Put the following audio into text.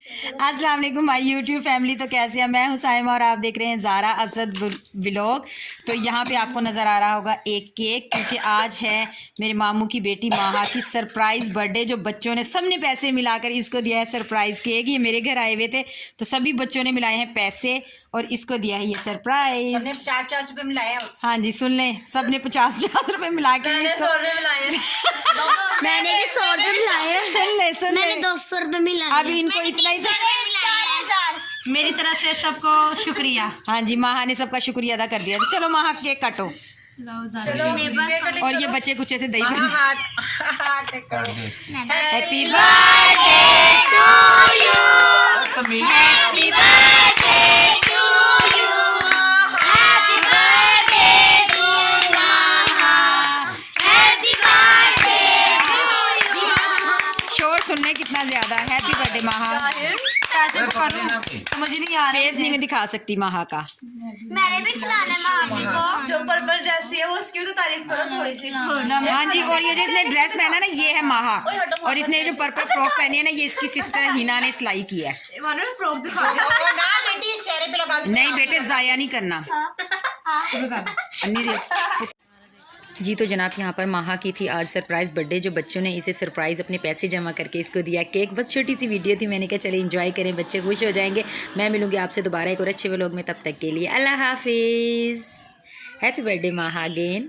अस्सलाम वालेकुम my YouTube family. तो कैसे हैं? मैं हूं साइमा और आप देख रहे हैं ज़ारा असद व्लॉग। तो यहाँ पे आपको नज़र आ रहा होगा एक केक, क्योंकि आज है मेरे मामू की बेटी माहा की सरप्राइज़ बर्थडे। जो बच्चों ने सब ने पैसे मिलाकर इसको दिया है सरप्राइज़ केक। ये मेरे घर आए हुए थे तो सभी बच्चों ने मिलाए हैं पैसे और इसको दिया है ये सरप्राइज। सबने 50-50 रुपए मिलाए। हाँ जी, सुन लें, सब ने 50-50 रुपए मिला के मैंने भी 100 रुपए मिलाए। सुन ले मैंने 200 रुपए मिलाए। अभी इनको इतना ही मेरी तरफ से सबको शुक्रिया। हाँ जी, माहा ने सबका शुक्रिया अदा कर दिया। तो चलो माहा केक काटो। और ये बच्चे कुछ ऐसे दही happy birthday to you, happy birthday to you, happy birthday to Maha, happy birthday to you. शोर सुन ले कितना ज्यादा। हैप्पी बर्थडे माहा। मुझे नहीं आ रहा, फेस नहीं मैं दिखा सकती माहा का। मैंने भी खिलाना है मामी को। जो पर्पल ड्रेस है वो उसकी तो तारीफ करो थोड़ी सी। हाँ जी, और ये जो इसने ड्रेस पहना ना ये है माहा, और इसने जो पर्पल फ्रॉक पहनी है ना ये इसकी सिस्टर हिना ने सिलाई की है। फ्रॉक दिखा ना बेटी, चेहरे पे लगा। नहीं बेटे, जाया नहीं करना। जी तो जनाब, यहाँ पर माहा की थी आज सरप्राइज़ बर्थडे। जो बच्चों ने इसे सरप्राइज़ अपने पैसे जमा करके इसको दिया केक। बस छोटी सी वीडियो थी, मैंने कहा चले एंजॉय करें, बच्चे खुश हो जाएंगे। मैं मिलूंगी आपसे दोबारा एक और अच्छे व्लॉग में, तब तक के लिए अल्लाह हाफिज़। हैप्पी बर्थडे माहा अगेन।